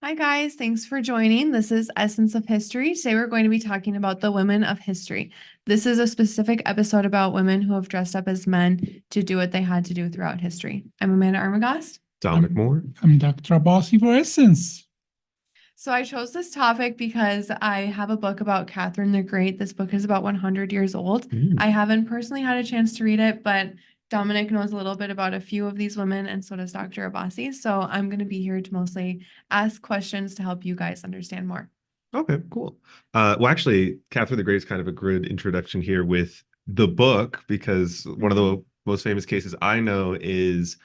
Hi, guys. Thanks for joining. This is Essence of History. Today, we're going to be talking about the women of history. This is a specific episode about women who have dressed up as men to do what they had to do throughout history. I'm Amanda Armagast. Dominic Moore. I'm Dr. Abbasi for Essence. So, I chose this topic because I have a book about Catherine the Great. This book is about 100 years old. I haven't personally had a chance to read it, but Dominic knows a little bit about a few of these women, and so does Dr. Abbasi. So I'm going to be here to mostly ask questions to help you guys understand more. Okay, cool. Well, actually, Catherine the Great is kind of a good introduction here with the book, because one of the most famous cases I know is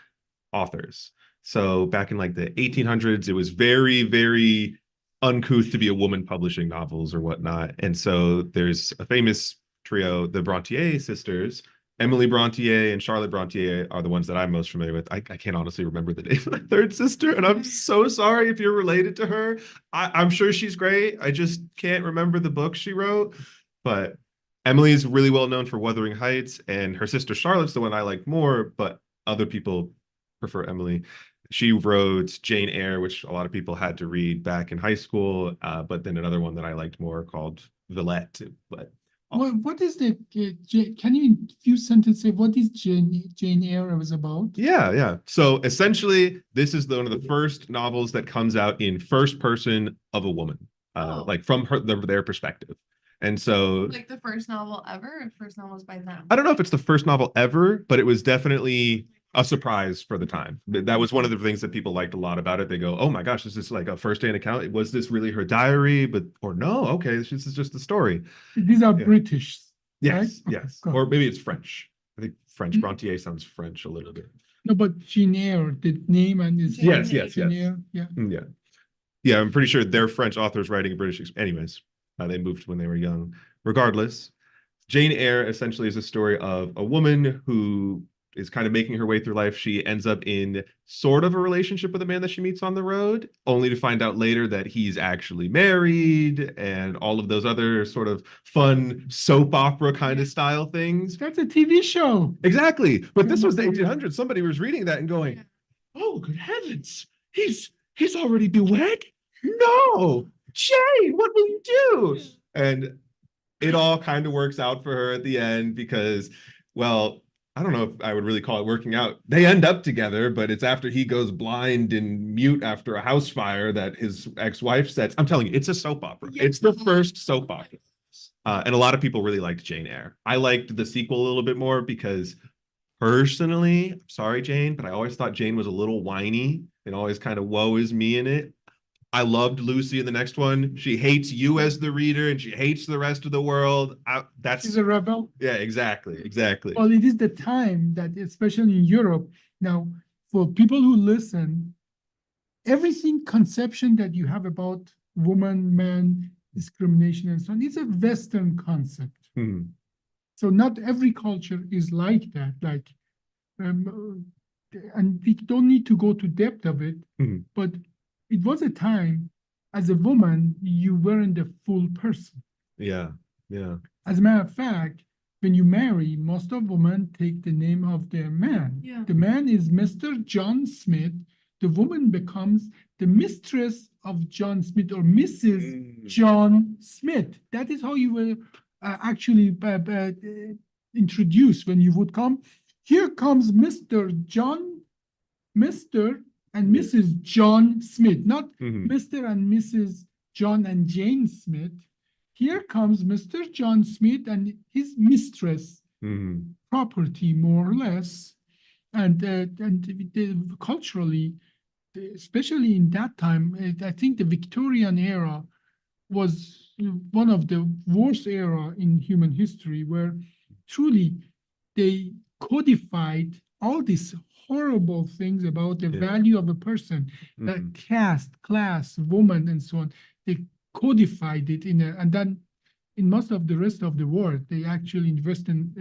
authors. So back in like the 1800s, it was very, very uncouth to be a woman publishing novels or whatnot. And so there's a famous trio, the Bronte sisters. Emily Bronte and Charlotte Bronte are the ones that I'm most familiar with. I can't honestly remember the name of my third sister, and I'm so sorry if you're related to her. I'm sure she's great. I just can't remember the book she wrote. But Emily is really well known for Wuthering Heights, and her sister Charlotte's the one I like more, but other people prefer Emily. She wrote Jane Eyre, which a lot of people had to read back in high school, but then another one that I liked more called Villette. But What is the, can you in few sentences say what is Jane Eyre was about? Yeah. So essentially, this is one of the first novels that comes out in first person of a woman, like from their perspective. And so, like the first novel ever, or first novels by them? I don't know if it's the first novel ever, but it was definitely a surprise for the time. That was one of the things that people liked a lot about it. They go, "Oh my gosh, this is like a first-hand account. Was this really her diary?" But or no, okay, this is just the story. These are British. Yes, right? yes, Okay, or maybe it's French. I think French. Bronte sounds French a little bit. No, but Jane Eyre, the name and is Yes. Jane Eyre, yeah. Yeah, I'm pretty sure they're French authors writing a British. Anyways, they moved when they were young. Regardless, Jane Eyre essentially is a story of a woman who is kind of making her way through life. She ends up in sort of a relationship with a man that she meets on the road, only to find out later that he's actually married and all of those other sort of fun soap opera kind of style things. That's a TV show. Exactly. But this was the 1800s. Somebody was reading that and going, "Oh, good heavens. He's already been wed? No. Jane, what will you do?" And it all kind of works out for her at the end because, well, I don't know if I would really call it working out. They end up together, but it's after he goes blind and mute after a house fire that his ex-wife sets. I'm telling you, it's a soap opera. It's the first soap opera. And a lot of people really liked Jane Eyre. I liked the sequel a little bit more because personally, I'm sorry, Jane, but I always thought Jane was a little whiny and always kind of woe is me in it. I loved Lucy in the next one. She hates you as the reader and she hates the rest of the world. She's a rebel. Yeah, exactly. Well, it is the time that, especially in Europe, now for people who listen, everything conception that you have about woman, man, discrimination, and so on, is a Western concept. So not every culture is like that. Like, and we don't need to go to depth of it, but it was a time as a woman, you weren't a full person. Yeah. As a matter of fact, when you marry, most of women take the name of their man. Yeah. The man is Mr. John Smith. The woman becomes the mistress of John Smith or Mrs. John Smith. That is how you were actually introduced when you would come. Here comes Mr. and Mrs. John Smith, not Mr. and Mrs. John and Jane Smith. Here comes Mr. John Smith and his mistress, property more or less, and culturally, especially in that time, I think the Victorian era was one of the worst era in human history, where truly they codified all these horrible things about the value of a person, caste, class, woman, and so on. They codified it and then in most of the rest of the world, they actually in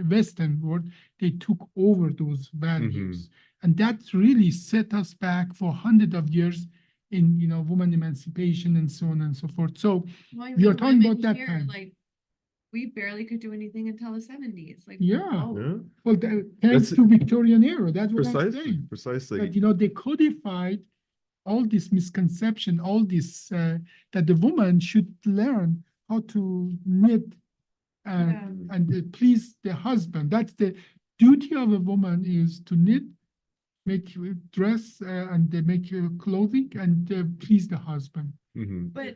Western world, they took over those values. And that really set us back for hundreds of years in, woman emancipation and so on and so forth. So we are talking about that time. Like we barely could do anything until the 70s. Like, Yeah. oh, Yeah, Well, thanks That's- to Victorian era, that's what I'm precisely, saying. precisely. That, they codified all this misconception, all this, that the woman should learn how to knit and please the husband. That's the duty of a woman, is to knit, make dress, and they make clothing and please the husband. Mhm. but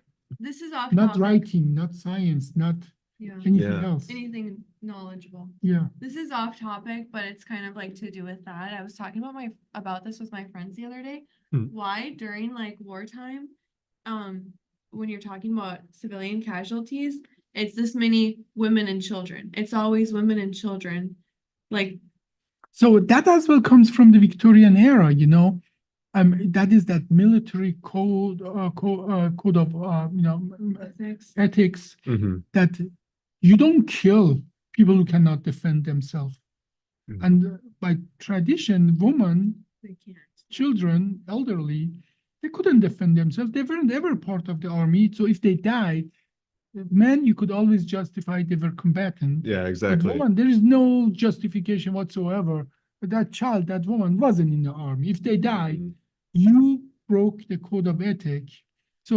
this is off Not topic. writing, not science, not Yeah, anything Yeah. else. anything knowledgeable. Yeah. This is off topic, but it's kind of like to do with that. I was talking about this with my friends the other day. Hmm. Why during like wartime, when you're talking about civilian casualties, it's this many women and children. It's always women and children. Like, So that as well comes from the Victorian era, that is that military code of ethics. ethics, Mhm. that you don't kill people who cannot defend themselves. Mhm. And by tradition, women, They can't. children, elderly, they couldn't defend themselves. They weren't ever part of the army. So if they died, men, you could always justify they were combatant. Yeah, But exactly. woman, there is no justification whatsoever. But that child, that woman wasn't in the army. If they died, Mhm. you broke the code of ethic. So,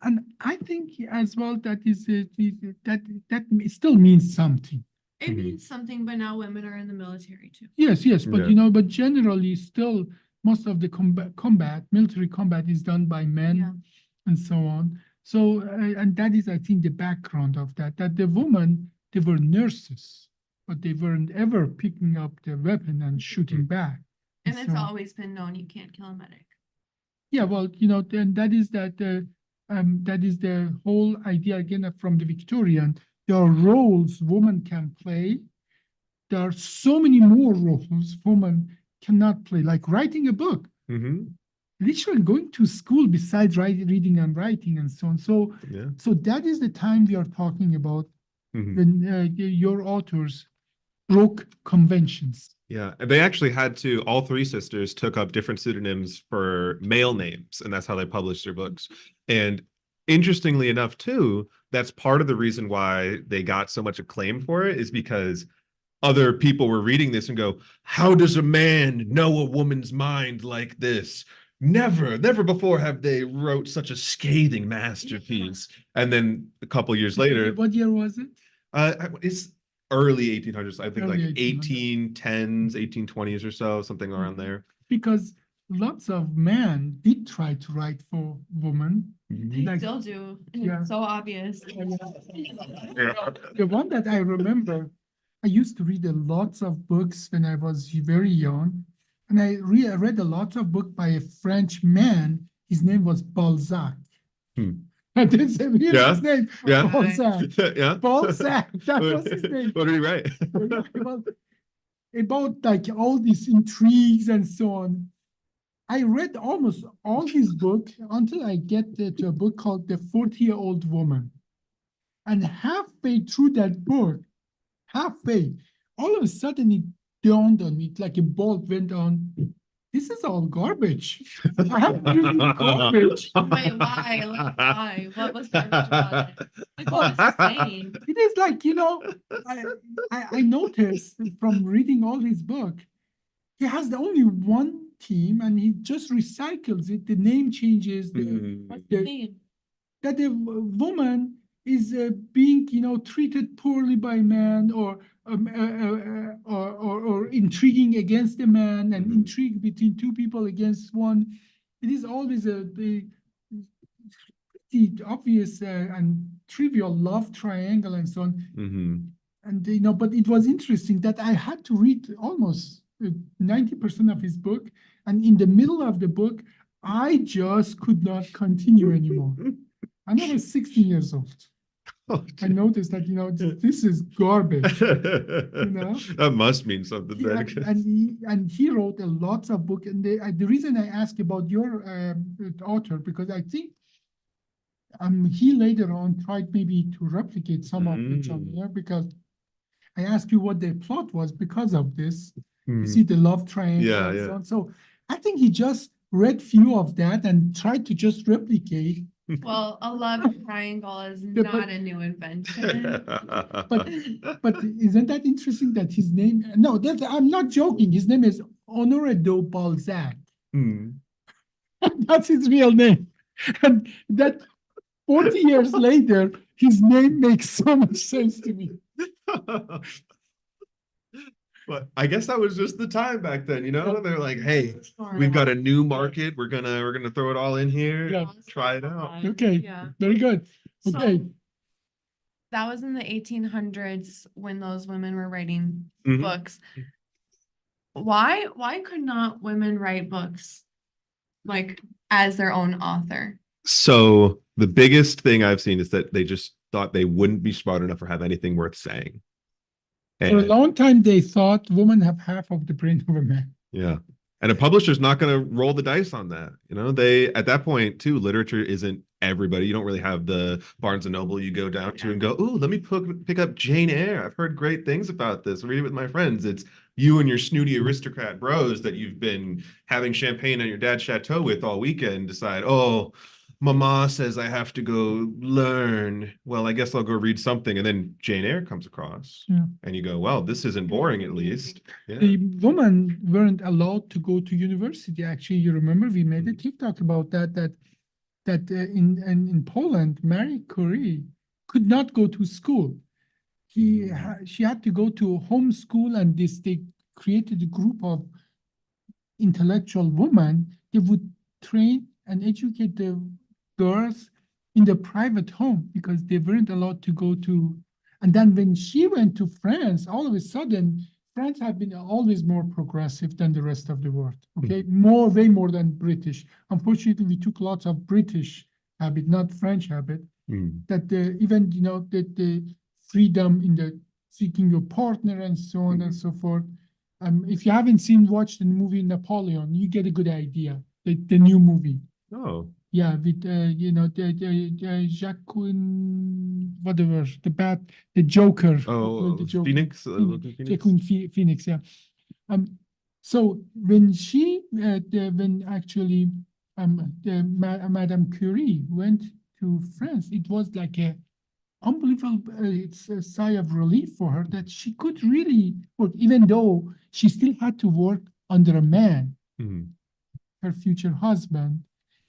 and I think as well that that still means something. It Mhm. means something, but now women are in the military too. Yes, but Yeah. but generally still most of the military combat is done by men Yeah. and so on. So, and that is, I think, the background of that the women, they were nurses, but they weren't ever picking up the weapon and shooting back. And it's so- always been known you can't kill a medic. Yeah, well, then that is that is the whole idea again from the Victorian. There are roles women can play. There are so many more roles women cannot play, like writing a book, Mhm. literally going to school besides reading and writing and so on. So, Yeah. so that is the time we are talking about Mhm. when your authors broke conventions. Yeah, and they actually had to, all three sisters took up different pseudonyms for male names, and that's how they published their books. And interestingly enough, too, that's part of the reason why they got so much acclaim for it, is because other people were reading this and go, how does a man know a woman's mind like this? Never before have they wrote such a scathing masterpiece. And then a couple years later, What year was it? it's early 1800s, I think, Early like 1800s. 1810s, 1820s or so, something around Mhm. there. Because lots of men did try to write for women. They Like- still do. And Yeah. it's so obvious. The one that I remember, I used to read a lots of books when I was very young, and I read a lot of book by a French man. His name was Balzac. Hmm. And it's a weird Yeah, name. yeah. Balzac. Yeah. Balzac. That was his name. What did he write? About like all these intrigues and so on. I read almost all his book until I get to a book called The 40-Year-Old Woman. And halfway through that book, all of a sudden it dawned on me, like a bulb went on. This is all garbage. I have to read garbage. Wait, why? Like, why? What was garbage about it? Like, what was he saying? It is like, I noticed from reading all his book, he has the only one team and he just recycles it. The name changes, Mhm. that the woman is being, treated poorly by man or intriguing against a man and Mhm. intrigue between two people against one. It is always the obvious and trivial love triangle and so on. Mhm. And but it was interesting that I had to read almost 90% of his book, and in the middle of the book, I just could not continue anymore. And I was 16 years old. Oh, I noticed that this is garbage. know? That must mean something He- then. and he wrote a lot of book, and the reason I ask about your author, because I think he later on tried maybe to replicate some of the genre, because I asked you what the plot was because of this. You Mhm. see the love triangle Yeah, and yeah. so on. So I think he just read few of that and tried to just replicate Well, a love triangle is Yeah, but- not a new invention. But isn't that interesting that his name, no, that, I'm not joking. His name is Honoré de Balzac. Hmm. That's his real name. And that 40 years later, his name makes so much sense to me. But I guess that was just the time back then, you know? They're like, hey, we've got a new market. We're gonna throw it all in here. Yeah. Try it out. Okay, Yeah. very good. So Okay, that was in the 1800s when those women were writing Mhm. books. Why could not women write books like as their own author? So the biggest thing I've seen is that they just thought they wouldn't be smart enough or have anything worth saying. for a And long time, they thought women have half of the brain of a man. yeah. And a publisher's not going to roll the dice on that. You know, they at that point too, literature isn't everybody. You don't really have the Barnes and Noble you go down to and go, "Ooh, let me pick up Jane Eyre. I've heard great things about this. Read it with my friends." It's you and your snooty aristocrat bros that you've been having champagne on your dad's chateau with all weekend decide, "Oh, Mama says I have to go learn. Well, I guess I'll go read something." And then Jane Eyre comes across. Yeah. And you go, "Well, this isn't boring at least." Yeah. The women weren't allowed to go to university. Actually, you remember we made a TikTok about that in Poland, Marie Curie could not go to school. She had to go to homeschool, and they created a group of intellectual women. They would train and educate the girls in the private home because they weren't allowed to go to. And then when she went to France, all of a sudden, France had been always more progressive than the rest of the world. Okay, way more than British. Unfortunately, we took lots of British habit, not French habit. Mm. That even that the freedom in the seeking your partner and so on and so forth. If you haven't watched the movie Napoleon, you get a good idea. The new movie. Oh. Yeah, with Jacqueline, whatever, the Joker. Oh, the Joker. Phoenix? Joaquin Phoenix, yeah. So when when actually Madame Curie went to France, it was like a unbelievable, it's a sigh of relief for her that she could really work, even though she still had to work under a man, her future husband,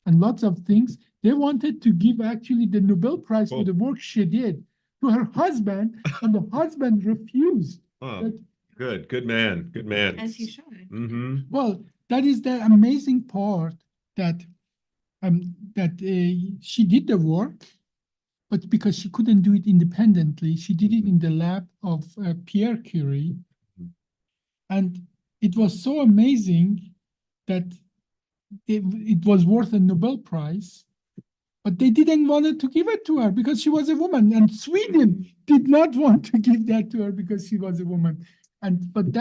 and lots of things. They wanted to give actually the Nobel Prize for the work she did to her husband, and the husband refused. Oh, good man. As he should. Well, that is the amazing part that she did the work, but because she couldn't do it independently, she did it in the lab of Pierre Curie. And it was so amazing that it was worth a Nobel Prize, but they didn't want to give it to her because she was a woman, and Sweden did not want to give that to her because she was a woman. But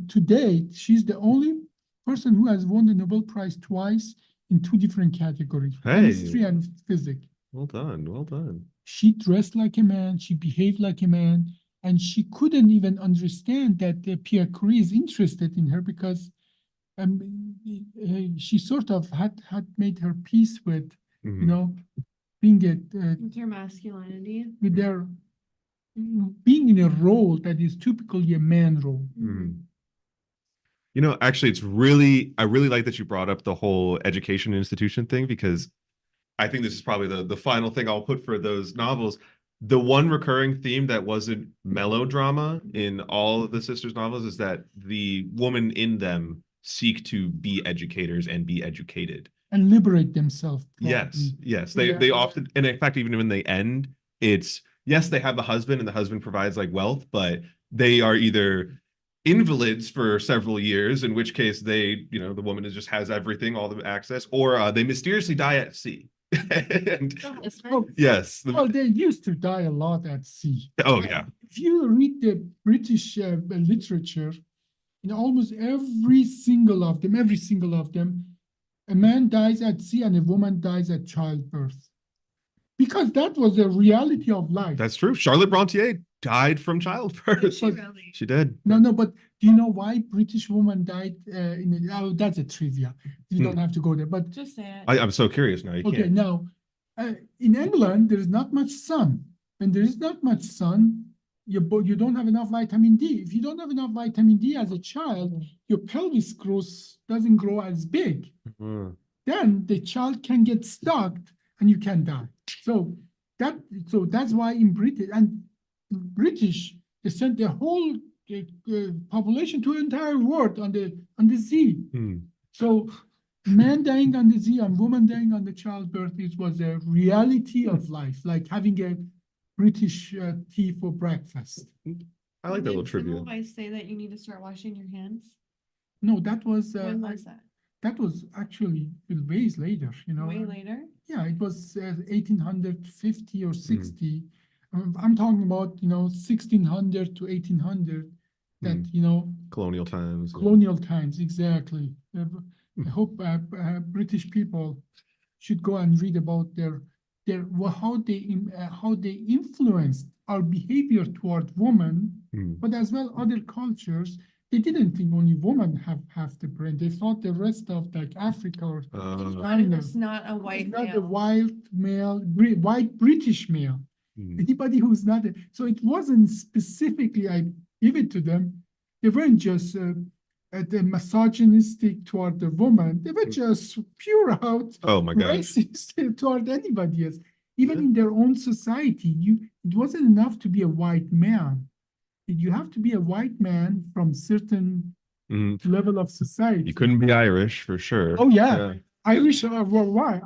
today she's the only person who has won the Nobel Prize twice in two different categories, chemistry and physics. Well done. She dressed like a man, she behaved like a man, and she couldn't even understand that Pierre Curie is interested in her because she sort of had made her peace with, being With your masculinity. with their being in a role that is typically a man role. Actually, I really like that you brought up the whole education institution thing, because I think this is probably the final thing I'll put for those novels. The one recurring theme that wasn't melodrama in all of the sisters' novels is that the woman in them seek to be educators and be educated. And liberate themselves. Yes. They often, and in fact, even when they end, it's, yes, they have the husband and the husband provides like wealth, but they are either invalids for several years, in which case the woman just has everything, all the access, or they mysteriously die at sea. Yes. Well, they used to die a lot at sea. Oh, yeah. If you read the British literature, in almost every single of them, a man dies at sea and a woman dies at childbirth. Because that was the reality of life. That's true. Charlotte Brontë died from childbirth. She did. No, but do you know why British woman died that's a trivia. You don't have to go there, but just say it. I'm so curious now. You okay, can't. now In England, there is not much sun. When there is not much sun, you don't have enough vitamin D. If you don't have enough vitamin D as a child, your pelvis doesn't grow as big. Mm. Then the child can get stuck and you can die. So that's why in British, they sent the whole population to the entire world on the sea. Mm. So man dying on the sea and woman dying on the childbirth, it was a reality of life, like having a British tea for breakfast. I like that little Did trivia. Semmelweis say that you need to start washing your hands? No, that was When was that? that was actually ways later, you know. Way later? Yeah, it was 1850 or 60. I'm talking about, 1600 to 1800, that, Colonial times. colonial times, exactly. I hope British people should go and read about how they influenced our behavior toward women, Mm. but as well other cultures. They didn't think only women have the brain. They thought the rest of like Africa or But it's not a white not the male. white British male. Mm. Anybody who's not, so it wasn't specifically, I give it to them. They weren't just the misogynistic toward the woman. They were just pure out Oh my gosh. racist toward anybody else. Even Yeah. in their own society, it wasn't enough to be a white man. You have to be a white man from certain Mm. level of society. You couldn't be Irish for sure. Oh yeah, Irish are white.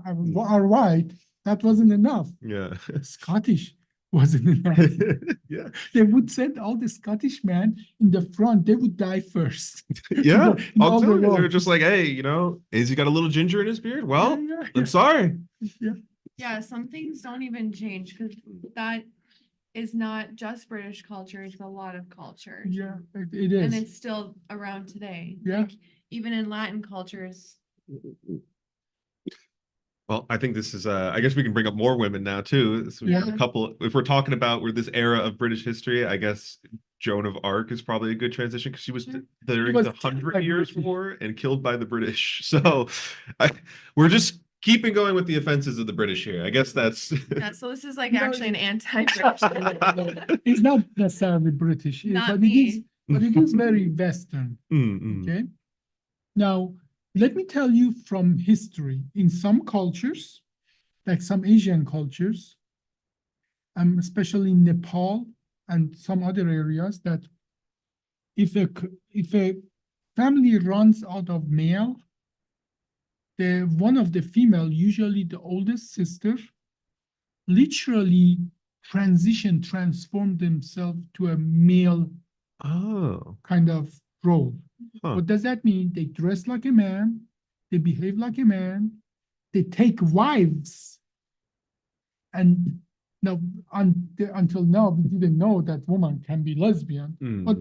Are white. That wasn't enough. Yeah. Scottish wasn't enough. Yeah. They would send all the Scottish men in the front. They would die first. Yeah. In I'll all tell the you, they were war. just like, hey, is he got a little ginger in his beard? Well, Yeah, I'm sorry. Yeah, some things don't even change because that is not just British culture, it's a lot of cultures. yeah, it is. And it's still around today. Yeah. Like, even in Latin cultures. Well, I think this is I guess we can bring up more women now too. So we have Yeah. a couple, if we're talking about this era of British history, I guess Joan of Arc is probably a good transition because she was Sure. during was the killed 100 by Years British. War and killed by the British. So we're just keeping going with the offenses of the British here. I guess that's Yeah, so this is like No, actually an anti-British. It's not necessarily British, Not but me. it is very Western. Mm, mm. Okay. Now, let me tell you from history, in some cultures, like some Asian cultures, especially in Nepal and some other areas, that if a family runs out of male, one of the female, usually the oldest sister, literally transform themselves to a male Oh, kind of role. huh. What does that mean? They dress like a man, they behave like a man, they take wives. And now, until now, we didn't know that woman can be lesbian. But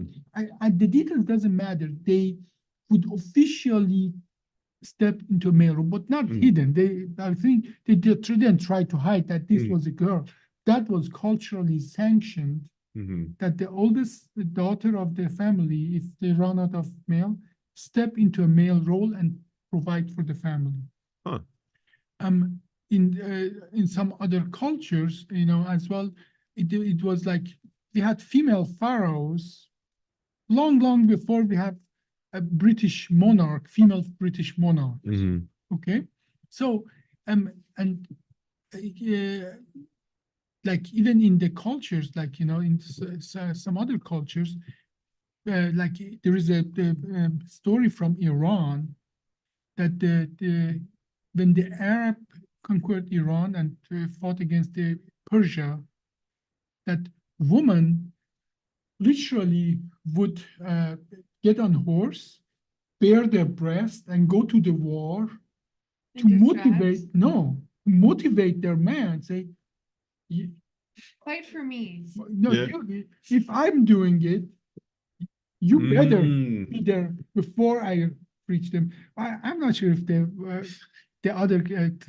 the details doesn't matter. They would officially step into a male role, but not hidden. I think they didn't try to hide that this was a girl. That was culturally sanctioned. That the oldest daughter of the family, if they run out of male, step into a male role and provide for the family. Huh. In some other cultures, as well, it was like we had female pharaohs long before we have a British monarch, female British monarch. Okay, so and like even in the cultures, like in some other cultures, like there is a story from Iran that when the Arab conquered Iran and fought against the Persia, that woman literally would get on horse, bare their breast, and go to the war to motivate their man. Say, fight for me. no, Yeah. if I'm doing it, you better be there before I reach them. I'm not sure if the other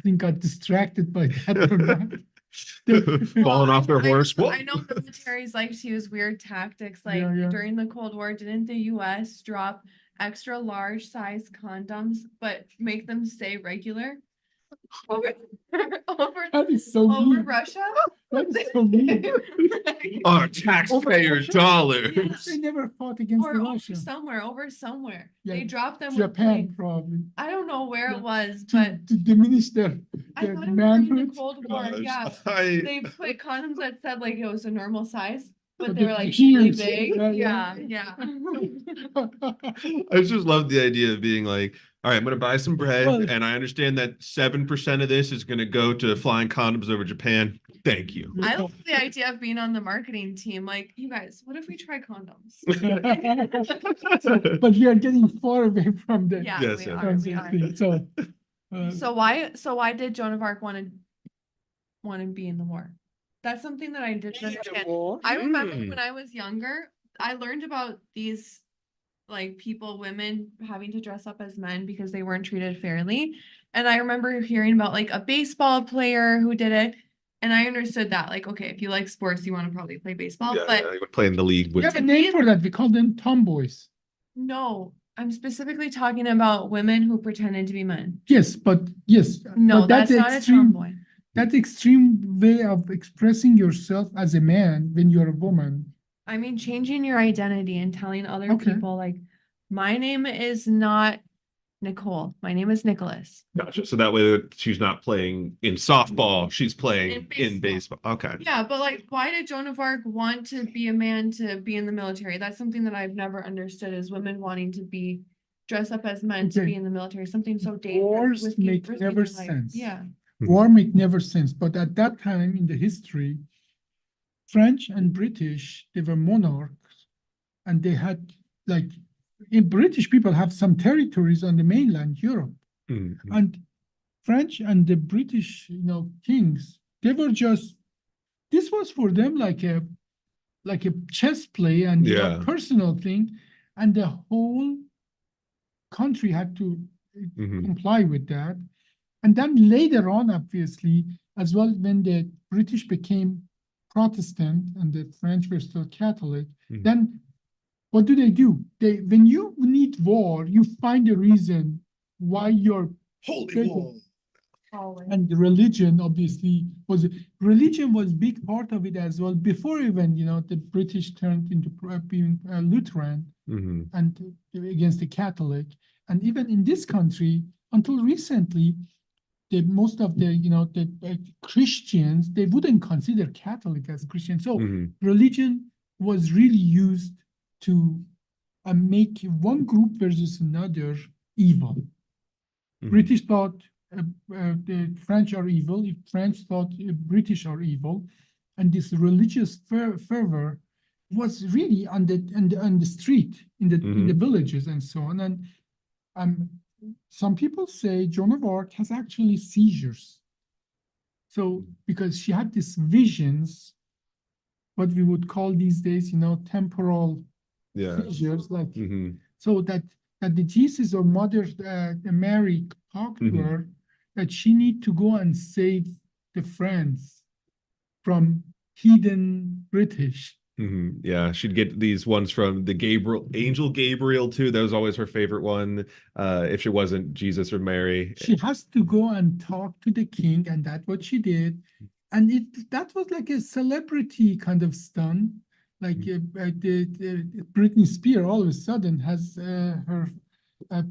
thing got distracted by that or not. Falling off their horse. I know militaries like to use weird tactics. Like Yeah. during the Cold War, didn't the US drop extra large size condoms, but make them say regular? over over That is so over mean. Russia. That is so mean. Our taxpayer dollar. Yes. They never fought against Or the over Russians. somewhere. Yeah, They dropped them with Japan, planes. probably. I don't know where Yeah. it was, To, but to diminish their I thought it was during the manhood. Cold War. Gosh, Yeah, I they put condoms that said like it was a normal size, but But they the were like really huge. big. Yeah, Yeah, I just love the idea of being like, all right, I'm gonna buy some bread, Well- and I understand that 7% of this is gonna go to flying condoms over Japan. Thank you. I love the idea of being on the marketing team. Like, you guys, what if we try condoms? So, but we are getting far away from the Yeah, Yes, we yes. are. from We the are. thing. So, So why did Joan of Arc want to be in the war? That's something that I didn't understand. I remember Mm. when I was younger, I learned about these like women having to dress up as men because they weren't treated fairly. And I remember hearing about like a baseball player who did it. And I understood that, like, okay, if you like sports, you want to probably play baseball. Yeah, But yeah, like playing the league we with have a name for that. We call them tomboys. no, I'm specifically talking about women who pretended to be men. Yes, but yes, No, but that's not a tomboy. that extreme way of expressing yourself as a man when you're a woman. I mean, changing your identity and telling other Okay. people, like, my name is not Nicole. My name is Nicholas. Gotcha. So that way she's not playing in softball, she's playing In in baseball. Okay. Yeah, but like, why did Joan of Arc want to be a man to be in the military? That's something that I've never understood is women wanting to be dress up as men to Okay. be in the military. Something so dangerous. Wars risking- make risking never your life. sense. Yeah. Mhm. War make never sense. But at that time in the history, French and British, they were monarchs, and they had like British people have some territories on the mainland Europe, Mhm. and French and the British, kings, they were just this was for them like a chess play and Yeah. personal thing, and the whole country had to Mhm. comply with that. And then later on, obviously, as well, when the British became Protestant and the French were still Catholic, Mhm. then what do? When you need war, you find a reason why you're Holy Very war. Always. and the religion obviously was big part of it as well. Before even the British turned into being Lutheran Mhm. and against the Catholic, and even in this country until recently, most of the Christians, they wouldn't consider Catholic as Christian. So Mhm. religion was really used to make one group versus another evil. Mhm. British thought the French are evil. If French thought British are evil, and this religious fervor was really on the street, in the villages and so on. And some people say Joan of Arc has actually seizures. So because she had these visions, what we would call these days, temporal Yeah. seizures, like Mhm. so that the Jesus or Mother Mary talked to Mhm. her that she need to go and save the France from heathen British. Mhm. Yeah, she'd get these ones from the Angel Gabriel too. That was always her favorite one. If she wasn't Jesus or Mary. She has to go and talk to the king, and that's what she did. And that was like a celebrity kind of stunt. Like the Britney Spears all of a sudden has her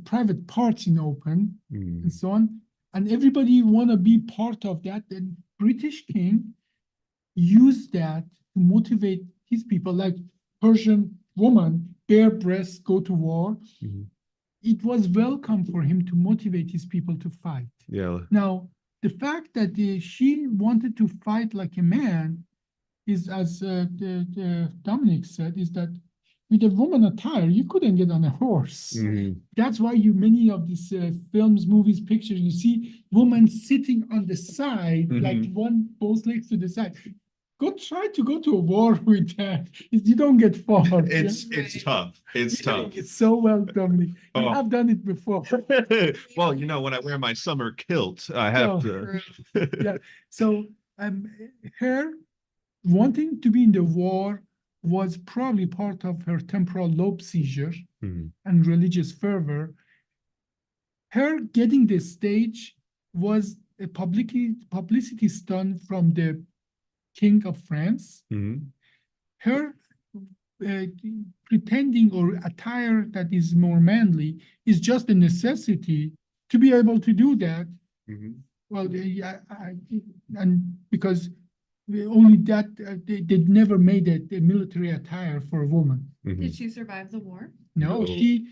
private parts in open Mhm. and so on, and everybody want to be part of that. The British king used that to motivate his people, like Persian woman, bare breasts, go to war. Mhm. It was welcome for him to motivate his people to fight. Yeah. Now, the fact that she wanted to fight like a man is, as Dominic said, is that with a woman attire, you couldn't get on a horse. Mhm. That's why many of these films, movies, pictures, you see women sitting on the side, like both legs to the side. Try to go to a war with that. You don't get far. It's tough. It's You tough. think it's so well, Dominic. Oh. I've done it before. Well, when I wear my summer kilt, I have Oh. to. Yeah. So her wanting to be in the war was probably part of her temporal lobe seizure Mhm. and religious fervor. Her getting the stage was a publicity stunt from the King of France. Mhm. Her uh, pretending or attire that is more manly is just a necessity to be able to do that. Mhm. Well, and because only that they never made a military attire for a woman. Mhm. Did she survive the war? No, No. she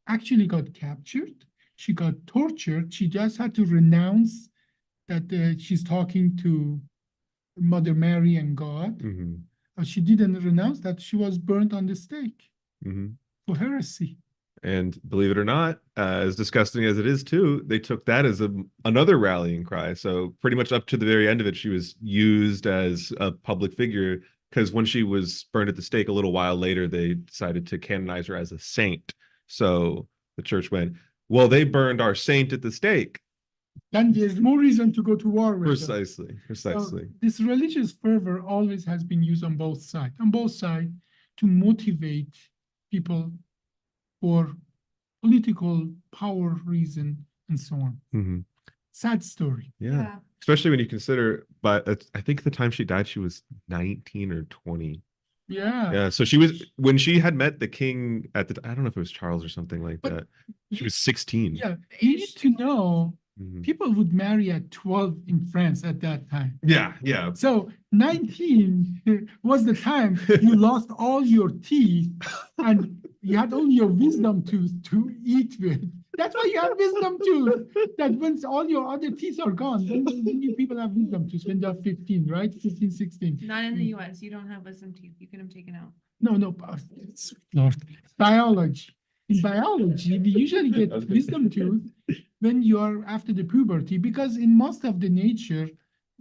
actually got captured. She got tortured. She just had to renounce that she's talking to Mother Mary and God. Mhm. She didn't renounce that. She was burnt on the stake Mhm. for heresy. And believe it or not, as disgusting as it is too, they took that as another rallying cry. So pretty much up to the very end of it, she was used as a public figure because when she was burned at the stake a little while later, they decided to canonize her as a saint. So the church went, well, they burned our saint at the stake. Then there's more reason to go to war with them. Precisely, So precisely. this religious fervor always has been used on both sides, to motivate people for political power reason and so on. Mhm. Sad story. Yeah. Especially when you consider, but I think the time she died, she was 19 or 20. Yeah. Yeah, so she was when she had met the king at the I don't know if it was Charles or something like But that. She was 16. Yeah. You need to know Mhm. people would marry at 12 in France at that time. Yeah, yeah. So 19 was the time you lost all your teeth and you had only your wisdom tooth to eat with. That's why you have wisdom tooth. That once all your other teeth are gone, then you people have wisdom tooth when they're 15, right? 15, 16. Not in the US. You don't have wisdom teeth. You get them taken out. No, Lord. Biology. In biology, we usually get wisdom tooth when you are after the puberty, because in most of the nature,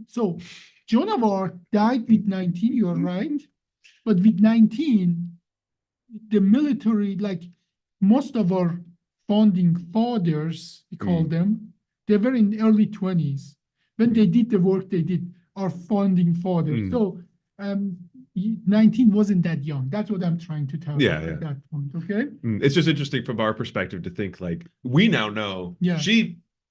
so Joan of Arc died with 19, you're right. But with 19, the military, like most of our founding fathers, we call them, they were in early 20s. When they did the work they did, our founding fathers. So 19 wasn't that young. That's what I'm trying to tell you at that point, okay? It's just interesting from our perspective to think like we now know Yeah.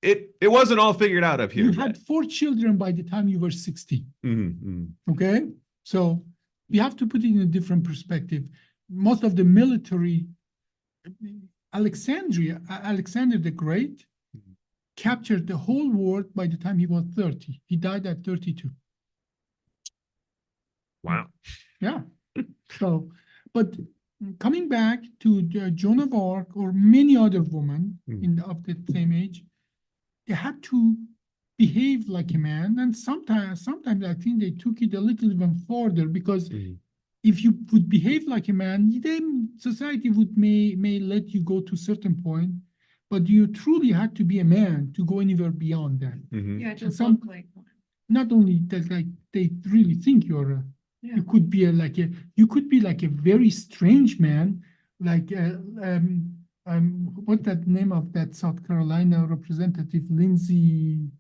it wasn't all figured out up here. You had 4 children by the time you were 16. Okay? So we have to put it in a different perspective. Most of the military, Alexander the Great captured the whole world by the time he was 30. He died at 32. Wow. Yeah. So, but coming back to Joan of Arc or many other women of the same age, they had to behave like a man, and sometimes I think they took it a little even further, because if you would behave like a man, then society would may let you go to a certain point, but you truly had to be a man to go anywhere beyond that. Yeah, just some- look like one. Not only that, like they really think you're a Yeah. you could be you could be like a very strange man, like what's that name of that South Carolina representative, Lindsey?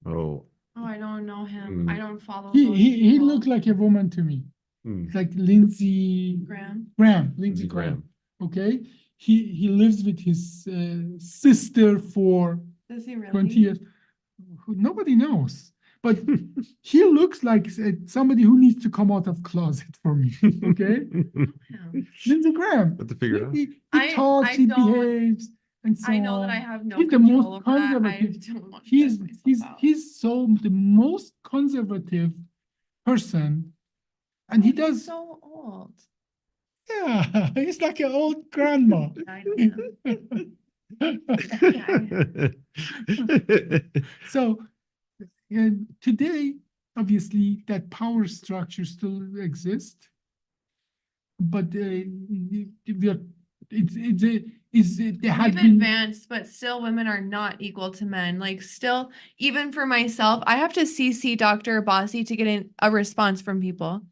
Oh. Oh, I don't know him. I don't follow He those he people. looked like a woman to me, like Lindsey Graham. Lindsey Graham. Okay, he lives with his sister for Does he really? 20 years. Nobody knows. But he looks like somebody who needs to come out of closet for me. Okay, Yeah. Lindsey Graham. Have to figure it out. He talks, he behaves, and so I know on. that I have no He's the control most over that. I conservative. don't want to He's stress myself out. he's so the most conservative person, and he He's does. so old. Yeah, he's like an old grandma. I know. So and today, obviously, that power structure still exists, but they have We've been. advanced, but still women are not equal to men. Like still, even for myself, I have to CC Dr. Abbasi to get a response from people.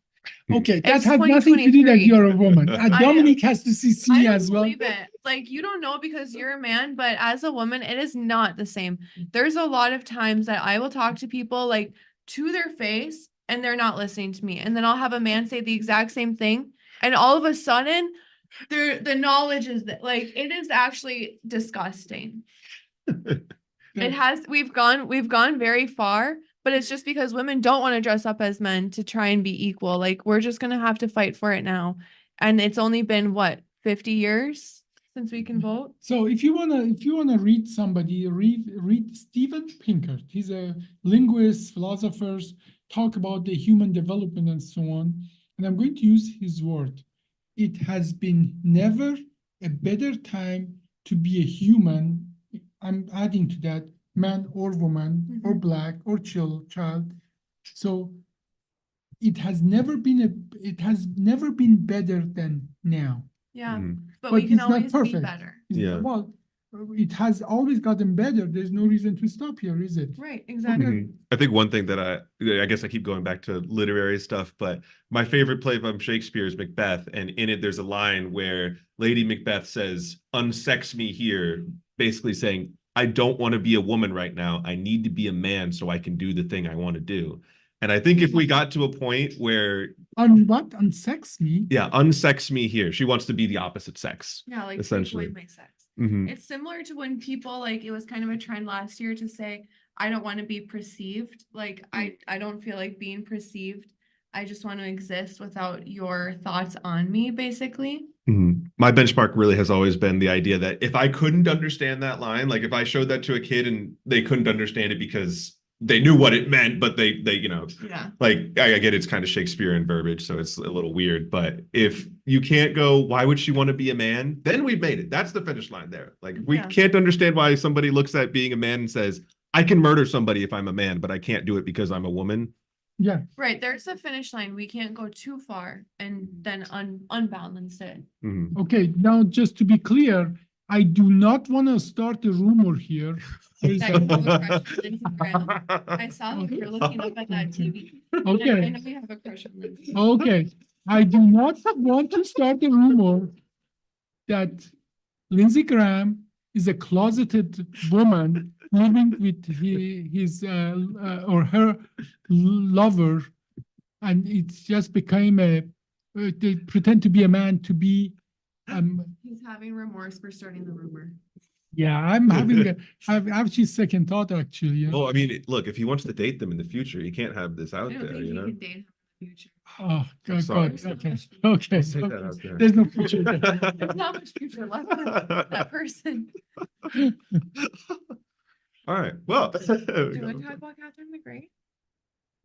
Okay, that It's has nothing to do that 2023. you're a woman. Dominic has to I CC don't as well. believe it. Like you don't know because you're a man, but as a woman, it is not the same. There's a lot of times that I will talk to people like to their face and they're not listening to me. And then I'll have a man say the exact same thing. And all of a sudden, the knowledge is that like it is actually disgusting. It has, we've gone very far, but it's just because women don't want to dress up as men to try and be equal. Like, we're just gonna have to fight for it now. And it's only been what, 50 years since we can vote? So if you wanna read somebody, read Steven Pinker. He's a linguist, philosopher, talk about the human development and so on. And I'm going to use his word. It has been never a better time to be a human. I'm adding to that, man or woman, or black or child. So it has never been better than now. Yeah, Mhm. but we can it's not always be perfect. better. Yeah. Well, it has always gotten better. There's no reason to stop here, is it? Right, exactly. Mhm. I think one thing that I guess I keep going back to literary stuff, but my favorite play from Shakespeare is Macbeth, and in it there's a line where Lady Macbeth says, "Unsex me here," basically saying, I don't want to be a woman right now. I need to be a man so I can do the thing I want to do. And I think if we got to a point where, On what? Unsex me? yeah, unsex me here, she wants to be the opposite sex. Yeah, like take Essentially. away my sex. Mhm. It's similar to when people, like, it was kind of a trend last year to say, I don't want to be perceived. Like, I don't feel like being perceived. I just want to exist without your thoughts on me, basically. Mhm. My benchmark really has always been the idea that if I couldn't understand that line, like if I showed that to a kid and they couldn't understand it because they knew what it meant, but they Yeah. like I get it's kind of Shakespearean verbiage, so it's a little weird. But if you can't go, why would she want to be a man? Then we've made it. That's the finish line there. Like if we Yeah. can't understand why somebody looks at being a man and says, I can murder somebody if I'm a man, but I can't do it because I'm a woman. Yeah. Right. There's a finish line. We can't go too far and then unbalance it. Mhm. Okay, now just to be clear, I do not want to start a rumor here. There is That a- you have a crush on Lindsey Graham. I saw that you're looking up at that TV. I Okay, know you have a crush on Lindsey. okay. I do not want to start a rumor that Lindsey Graham is a closeted woman living with his or her lover, and it just became they pretend to be a man to be He's having remorse for starting the rumor. yeah, I'm having I've actually second thought actually. Yeah. Well, I mean, look, if he wants to date them in the future, he can't have this I out don't there, think you you know? can date him in the future. Oh, God, sorry. God, okay, okay. I'll take that okay. out there. There's no future. There's not much future left for that person. All right. Well, Do you want to talk about Catherine the Great?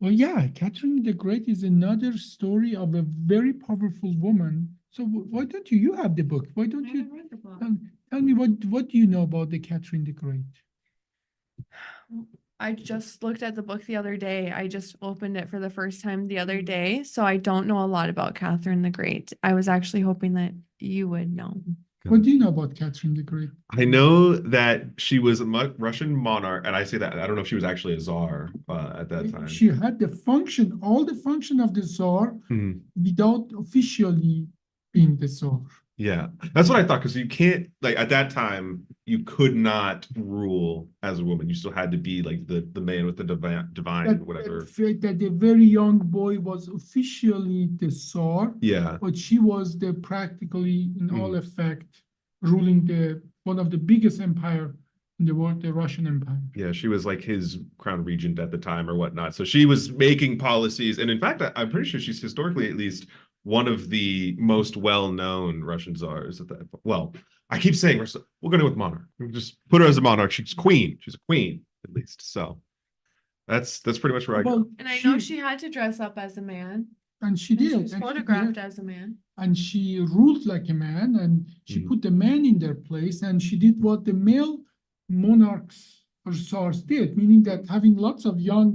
Well, yeah, Catherine the Great is another story of a very powerful woman. So why don't you have the book? Why I don't you haven't read the book. tell me what do you know about the Catherine the Great? I just looked at the book the other day. I just opened it for the first time the other day. So I don't know a lot about Catherine the Great. I was actually hoping that you would know. What do you know about Catherine the Great? I know that she was a Russian monarch, and I say that I don't know if she was actually a czar at that time. She had the function, all the function of the Tsar Mhm. without officially being the Tsar. Yeah, that's what I thought. Because you can't, like, at that time, you could not rule as a woman. You still had to be like the man with the divine whatever. That the very young boy was officially the Tsar, Yeah. but she was the practically in all effect ruling the one of the biggest empire in the world, the Russian Empire. Yeah, she was like his crown regent at the time or whatnot. So she was making policies. And in fact, I'm pretty sure she's historically at least one of the most well-known Russian czars at that point. Well, I keep saying we'll go with monarch. We'll just put her as a monarch. She's queen. She's a queen, at least. So that's pretty much where I go. Well, And I know she had to dress up as a man. and she And she did. was and she photographed did. as a man. And she ruled like a man, and she Mhm. put the men in their place, and she did what the male monarchs or tsars did, meaning that having lots of young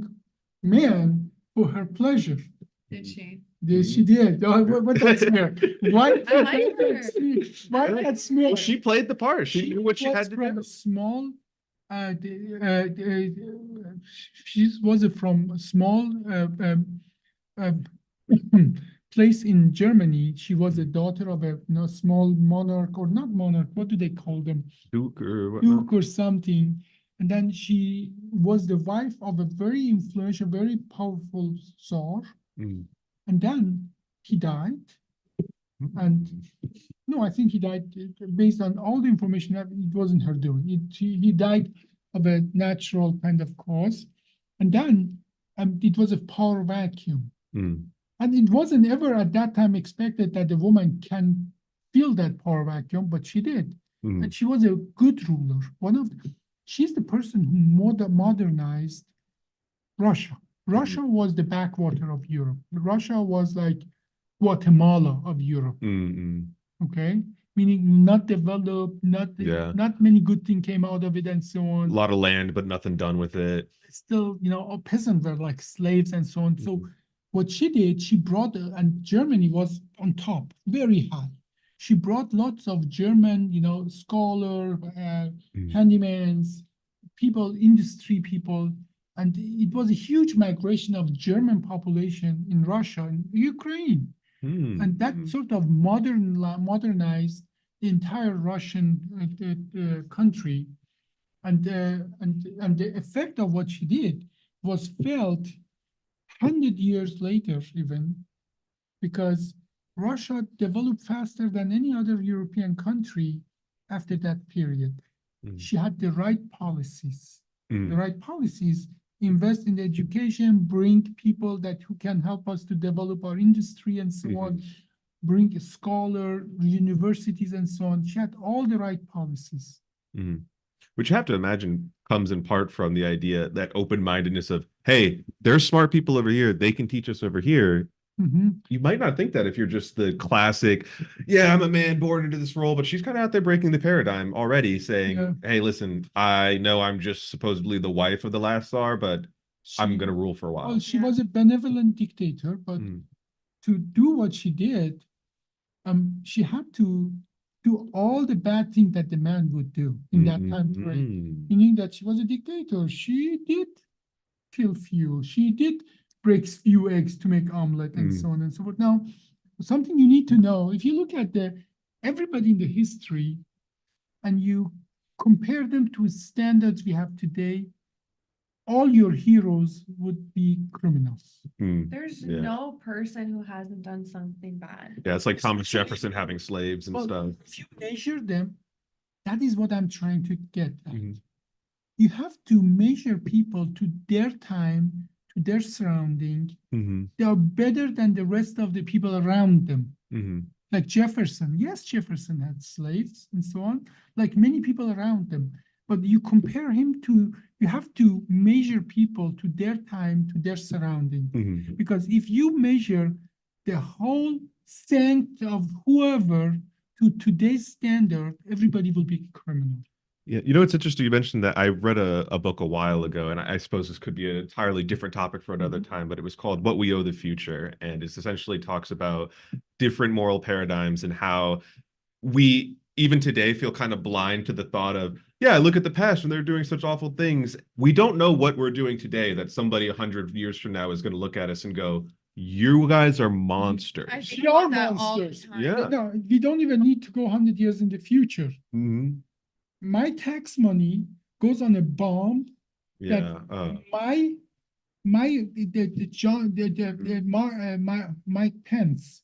men for her pleasure. Did she? Yes, she did. Oh, what that smear? Why? I like her. Why that smear? Well, she played the part. She knew what she was had to from do. a small. She was from a small place in Germany. She was a daughter of a small monarch, or not monarch. What do they call them? Duke or whatnot. Duke or something. And then she was the wife of a very influential, very powerful Tsar. Mm. And then he died. And no, I think he died based on all the information that it wasn't her doing. He died of a natural kind of cause. And then it was a power vacuum. Mm. And it wasn't ever at that time expected that a woman can fill that power vacuum, but she did. Mm. And she was a good ruler. She's the person who modernized Russia. Russia was the backwater of Europe. Russia was like Guatemala of Europe. Mm. Okay, meaning not developed, Yeah. not many good things came out of it, and so A on. lot of land, but nothing done with it. Still, all peasants were like slaves and so on. So what she did, she brought, and Germany was on top, very high. She brought lots of German, scholar, handymans, people, industry people, and it was a huge migration of German population in Russia and Ukraine. Mm. And that sort of modernized the entire Russian country, and the effect of what she did was felt 100 years later, even because Russia developed faster than any other European country after that period. Mm. She had the right policies. Mm. The right policies invest in education, bring people who can help us to develop our industry and so on, bring a scholar, universities and so on. She had all the right policies. Mm. Which you have to imagine comes in part from the idea, that open-mindedness of, hey, there's smart people over here, they can teach us over here. You might not think that if you're just the classic, yeah, I'm a man born into this role, but she's kind of out there breaking the paradigm already, saying, hey, listen, I know I'm just supposedly the wife of the last Tsar, but I'm going to rule for a while. Well, she was a benevolent dictator, but to do what she did, she had to do all the bad things that the man would do in that time frame, meaning that she was a dictator. She did kill few, she did break few eggs to make omelet and so on and so forth. Now, something you need to know, if you look at everybody in the history and you compare them to standards we have today, all your heroes would be criminals. There's no person who hasn't done something bad. Yeah, it's like Thomas Jefferson having slaves and stuff. If you measure them, that is what I'm trying to get at. You have to measure people to their time, to their surrounding. They are better than the rest of the people around them. Like Jefferson. Yes, Jefferson had slaves and so on, like many people around them. But you compare him you have to measure people to their time, to their surrounding. Because if you measure the whole strength of whoever to today's standard, everybody will be a criminal. Yeah, it's interesting. You mentioned that I read a book a while ago, and I suppose this could be an entirely different topic for another time, but it was called What We Owe the Future. And it essentially talks about different moral paradigms and how we, even today, feel kind of blind to the thought of, yeah, look at the past when they're doing such awful things. We don't know what we're doing today that somebody 100 years from now is going to look at us and go, you guys are monsters. I think We are about that all the monsters. time. Yeah. No, we don't even need to go 100 years in the future. My tax money goes on a bomb Yeah. Mike Pence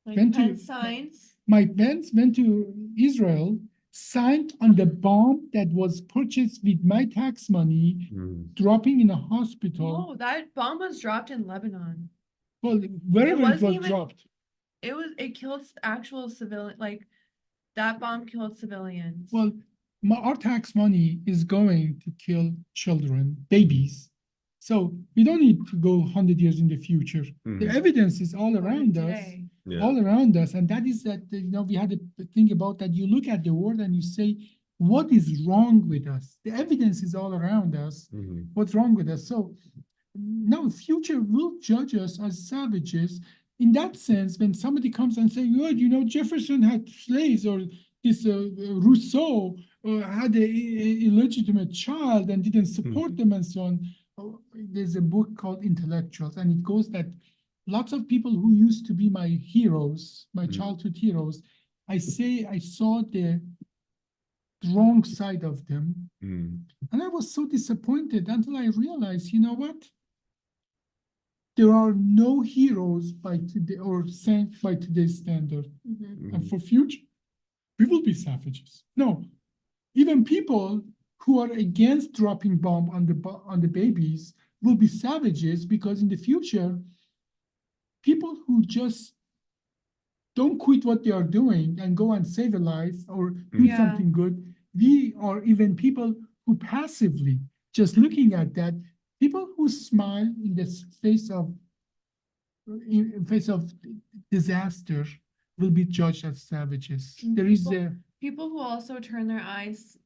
Like went to- pen signs. Mike Pence went to Israel, signed on the bomb that was purchased with my tax money, dropping in a hospital. Oh, that bomb was dropped in Lebanon. Well, wherever it wasn't was even- dropped. It killed actual civilian, like that bomb killed civilians. Well, our tax money is going to kill children, babies. So we don't need to go 100 years in the future. The evidence is all around us. Today. All around us, and that is that we had to think about that. You look at the world and you say, what is wrong with us? The evidence is all around us. What's wrong with us? So now future will judge us as savages. In that sense, when somebody comes and say, oh, Jefferson had slaves, or this Rousseau had a illegitimate child and didn't support them and so on. There's a book called Intellectuals, and it goes that lots of people who used to be my heroes, my childhood heroes, I saw the wrong side of them. And I was so disappointed until I realized, you know what? There are no heroes by today or saints by today's standard. And for future, we will be savages. No, even people who are against dropping bomb on the babies will be savages, because in the future, people who just don't quit what they are doing and go and save a life or do Yeah. something good. We are even people who passively just looking at that, people who smile in the face of disaster will be judged as savages. And There is people- a People who also turn their eyes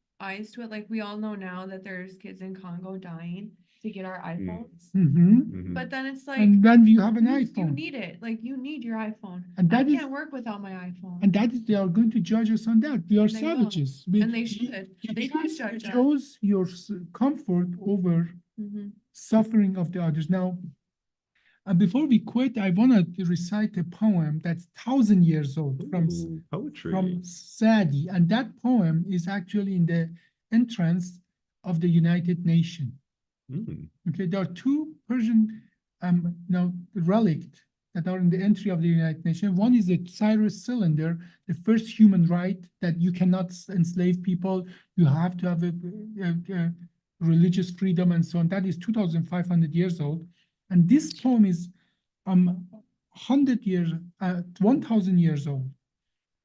to it, like we all know now that there's kids in Congo dying to get our iPhones. Mhm. But then it's like And then you have an you iPhone. need it. Like you need your iPhone. And I that is- can't work without my iPhone. And that is, they are going to judge us on that. We are They will. savages. And they should. They should judge us. chose your comfort over Mhm. suffering of the others. Now, and before we quit, I want to recite a poem that's 1,000 years old Ooh, poetry. from Sadi, and that poem is actually in the entrance of the United Nations. Mm. Okay, there are two Persian relics that are in the entry of the United Nations. One is the Cyrus cylinder, the first human right that you cannot enslave people. You have to have a religious freedom and so on. That is 2,500 years old. And this poem is 100 years, 1,000 years old.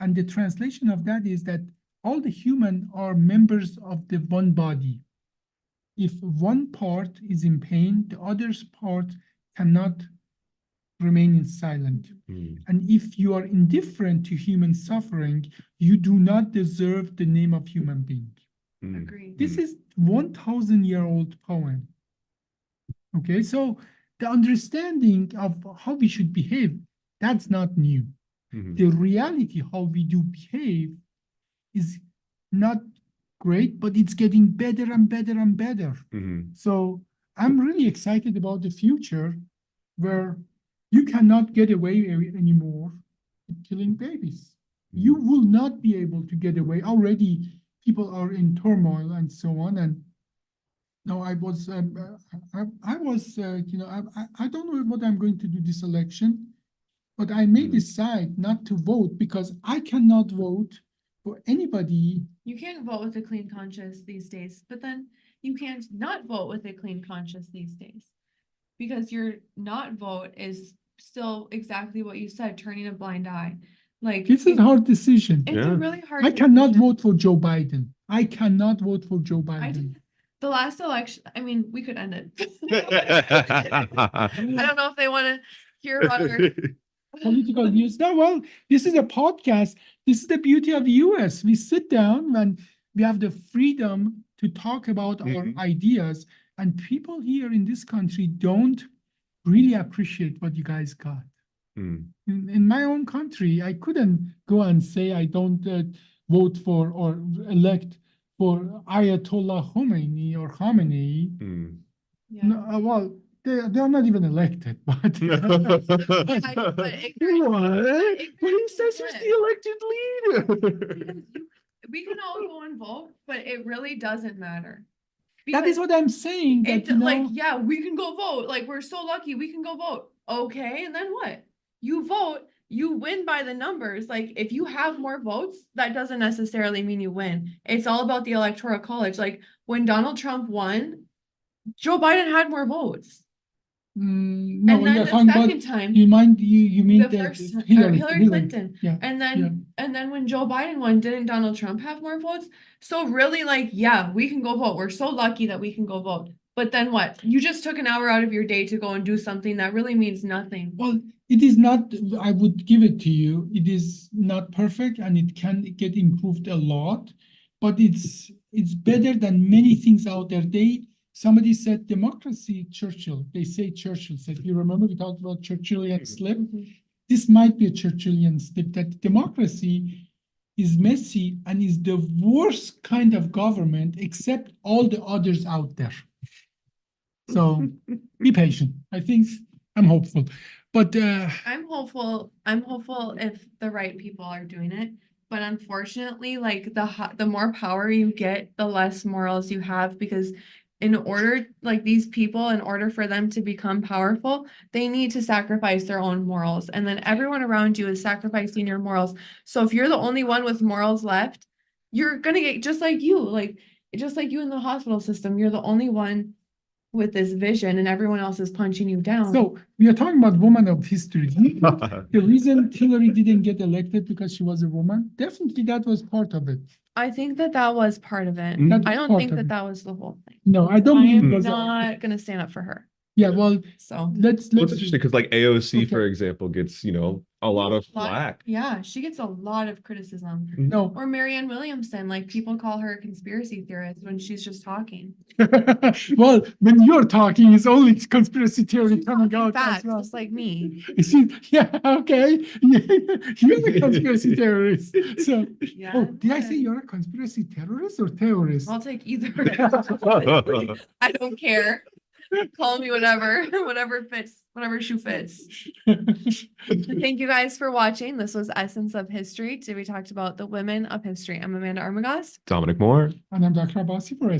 And the translation of that is that all the human are members of the one body. If one part is in pain, the other's part cannot remain in silent. Mm. And if you are indifferent to human suffering, you do not deserve the name of human being. Mm. Agreed. This is 1,000-year-old poem. Okay, so the understanding of how we should behave, that's not new. Mhm. The reality, how we do behave, is not great, but it's getting better and better and better. Mhm. So I'm really excited about the future where you cannot get away anymore with killing babies. You will not be able to get away. Already people are in turmoil and so on. And no, I was, I don't know what I'm going to do this election, but I may decide not to vote because I cannot vote for anybody. You can't vote with a clean conscience these days, but then you can't not vote with a clean conscience these days. Because your not vote is still exactly what you said, turning a blind eye. Like This is a hard decision. it's Yeah. a really hard I cannot decision. vote for Joe Biden. I cannot vote for Joe I Biden. did the last election. I mean, we could end it. I don't know if they want to hear about our Political views. No, well, this is a podcast. This is the beauty of the US. We sit down and we have the freedom to talk about our Mhm. ideas. And people here in this country don't really appreciate what you guys got. Mm. In my own country, I couldn't go and say I don't vote for or elect for Ayatollah Khomeini or Khamenei. Mm. Yeah. No, well, they are not even elected, but but it- What? it- But he says he's the elected leader. We can all go and vote, but it really doesn't matter. that is Because what I'm saying. That, it you know, like, yeah, we can go vote. Like, we're so lucky we can go vote. Okay, and then what? You vote, you win by the numbers. Like, if you have more votes, that doesn't necessarily mean you win. It's all about the electoral college. Like, when Donald Trump won, Joe Biden had more votes. no, And when then you're the talking about, second time, you mean the the first, Hillary, Hillary Clinton. Yeah, And yeah. then when Joe Biden won, didn't Donald Trump have more votes? So really, like, yeah, we can go vote. We're so lucky that we can go vote. But then what? You just took an hour out of your day to go and do something that really means nothing. Well, it is not, I would give it to you. It is not perfect and it can get improved a lot, but it's better than many things out there. Somebody said democracy, Churchill. They say Churchill said, you remember we talked about Churchillian slip? This might be a Churchillian slip, that democracy is messy and is the worst kind of government except all the others out there. So be patient. I think I'm hopeful. But I'm hopeful if the right people are doing it. But unfortunately, like the more power you get, the less morals you have, because in order for them to become powerful, they need to sacrifice their own morals. And then everyone around you is sacrificing your morals. So if you're the only one with morals left, you're gonna get just like you. Like just like you in the hospital system, you're the only one with this vision and everyone else is punching you down. So we are talking about woman of history. Do you think the reason Hillary didn't get elected because she was a woman? Definitely that was part of it. I think that that was part of it. That I was don't part think of that it. that was the whole thing. No, I don't I believe it am was. not gonna stand up for her. Yeah, well, So. let's Well, it's interesting because like AOC, for Okay. example, gets, you know, a lot of flack. Yeah, she gets a lot of criticism. no. Or Marianne Williamson, like people call her a conspiracy theorist when she's just talking. Well, when you're talking, it's only conspiracy theory She's coming talking out as facts, well. just like me. You see, yeah, okay. You're the conspiracy terrorist. So, Yeah. oh, did I say but you're a conspiracy terrorist or terrorist? I'll take either. I don't care. Call me whatever, whatever fits, whatever shoe fits. Thank you guys for watching. This was Essence of History. Today we talked about the women of history. I'm Amanda Armagast. Dominic Moore. And I'm Dr. Abbasi for